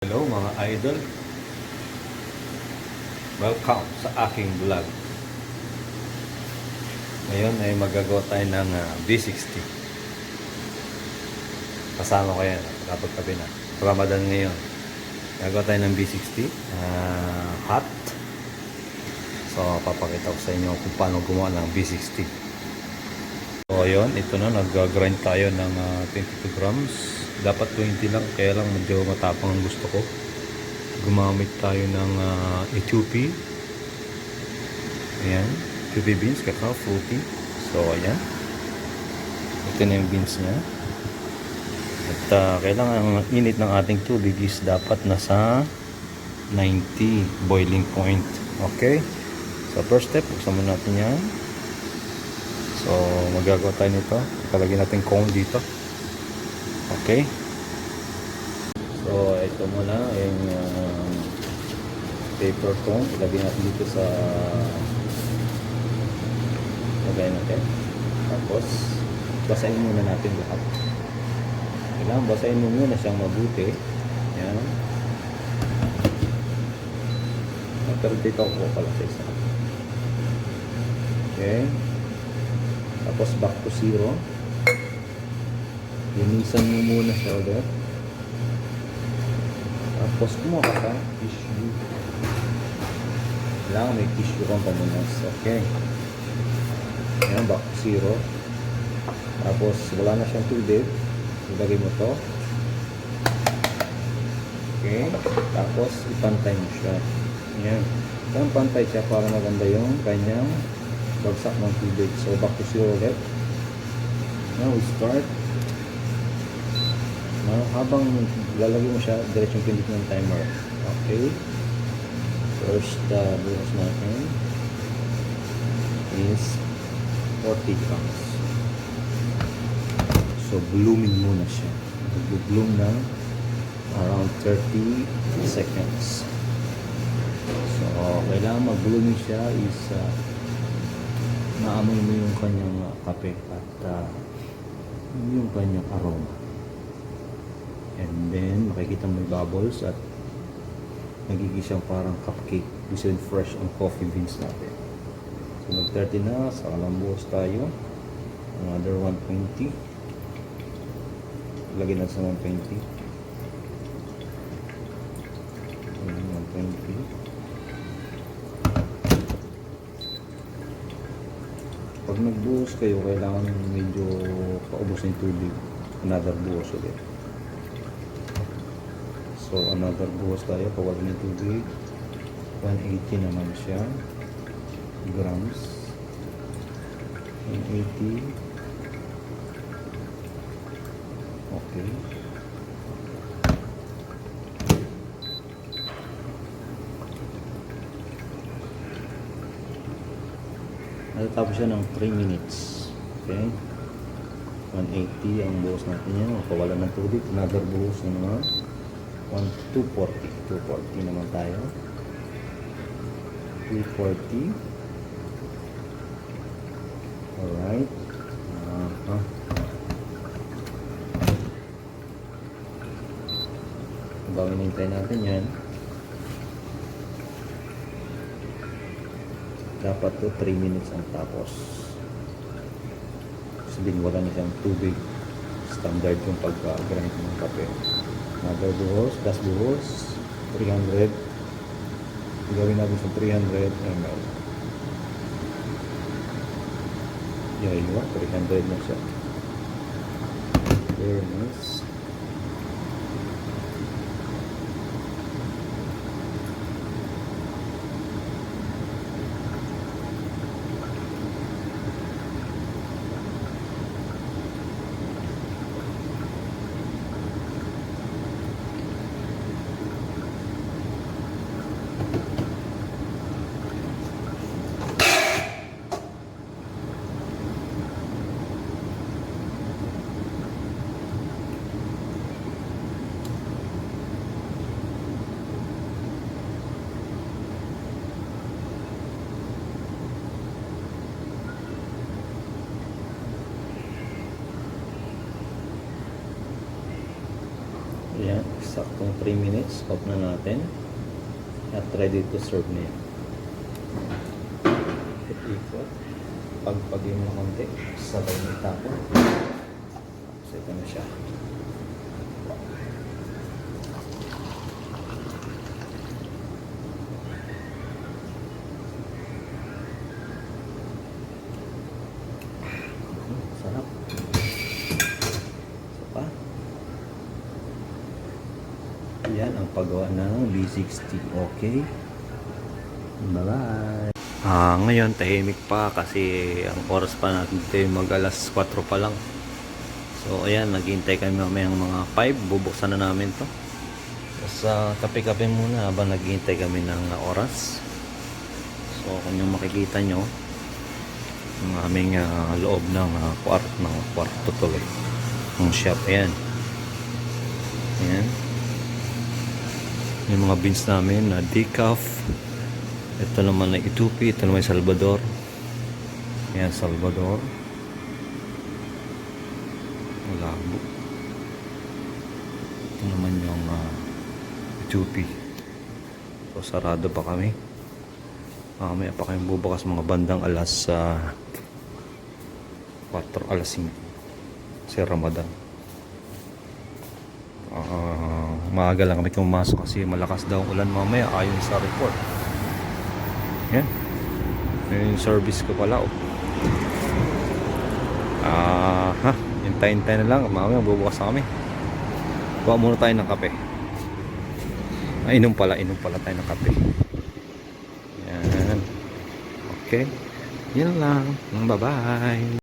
Hello mga idol, welcome sa aking vlog. Ngayon ay magagawa tayo ng B60. Kasama ko yan, kapag-tabi na Ramadan ngayon. Gagawa tayo ng B60 hot. So papakita ko sa inyo kung paano gumawa ng B60. So yun, ito na, nag-grind tayo ng 22 grams. Dapat 20 lang, kaya lang medyo matapang ang gusto ko. Gumamit tayo ng Etupi. Ayan, Etupi beans, kakao, fruity. So ayan, ito na yung beans nya. At kailangan ang init ng ating tubig is dapat nasa 90 boiling point. Okay, so first step, buksan muna natin yan. So magagawa tayo nito, kalagyan natin cone dito. Okay, so ito muna yung paper cone, ilagay natin dito sa lagay natin. Tapos basahin muna natin lahat. Kailangan basahin mo muna siyang mabuti. Yan. Pero dito ako pala sa isa. Okay, tapos back to zero. Linisan mo muna siya ulit. Tapos kumuha ka tissue. Kailangan may tissue kang pamunas. Okay, ayan, back to zero. Tapos wala na siyang tubig, ilagay mo to. Okay, tapos ipantay mo siya. Ayan, kung pantay siya para maganda yung kanyang bagsak ng tubig. So back to zero ulit. Now we start. Habang lalagay mo siya, diretsong pindot ng timer. Okay, first bukas natin is 40 grams. So blooming muna siya, mag-bloom ng around 30 seconds. So kailangan mag-blooming siya is naamoy mo yung kanyang kape at yung kanyang aroma. And then, makikita mo yung bubbles at nagiging siyang parang cupcake. This is fresh ang coffee beans natin. So, mag-30 na. Sa kalambuhos tayo. Another 120. Lagyan natin sa 120. 120. Pag nagbuhos kayo, kailangan medyo paubos yung tubig. Another buhos ulit. So another buhos tayo, pawala ng tubig. 180 naman siya grams. 180. Okay, natatapos siya ng 3 minutes. Okay, 180 ang buhos natin yan. Pawala ng tubig. Another buhos na naman 240 naman tayo. 240. Alright. Habang hinintay natin yan, dapat to 3 minutes ang tapos. Sabihin wala na siyang tubig. Standard yung pag-grind ng kape. Another buhos, last buhos, 300. Gawin natin sa 300 ml. Yan yun, 300 na siya. Very nice. 3 minutes. Off na natin. At ready to serve na yan. Ikot. Pagpagin mo konti. Sabay na itapon. So ito na siya. Sarap. Isa pa. Yan ang paggawa ng B60. Okay. Bye-bye. Ngayon tahimik pa kasi ang oras pa natin mag alas 4 pa lang. So ayan, naghihintay kami mamayang mga 5. Bubuksan na namin to. Tapos kape-kape muna habang naghihintay kami ng oras. So kung yung makikita nyo ang aming loob ng kwarto tuloy ng shop. Ayan. Ayan. Yung mga beans namin na decaf. Ito naman na Itupi. Ito naman Salvador. Ayan, Salvador. Malabo. Ito naman yung Itupi. So sarado pa kami. Mamaya pa kayong bubukas mga bandang alas 4, alas 5 si Ramadan. Maaga lang kami pumasok kasi malakas daw ulan mamaya ayon sa report. Yan. Yung service ko pala. Hintayin-hintayin na lang. Mamaya bubukas na kami. Kuha muna tayo ng kape. Inom pala tayo ng kape. Yan. Okay. Yan lang. Bye-bye.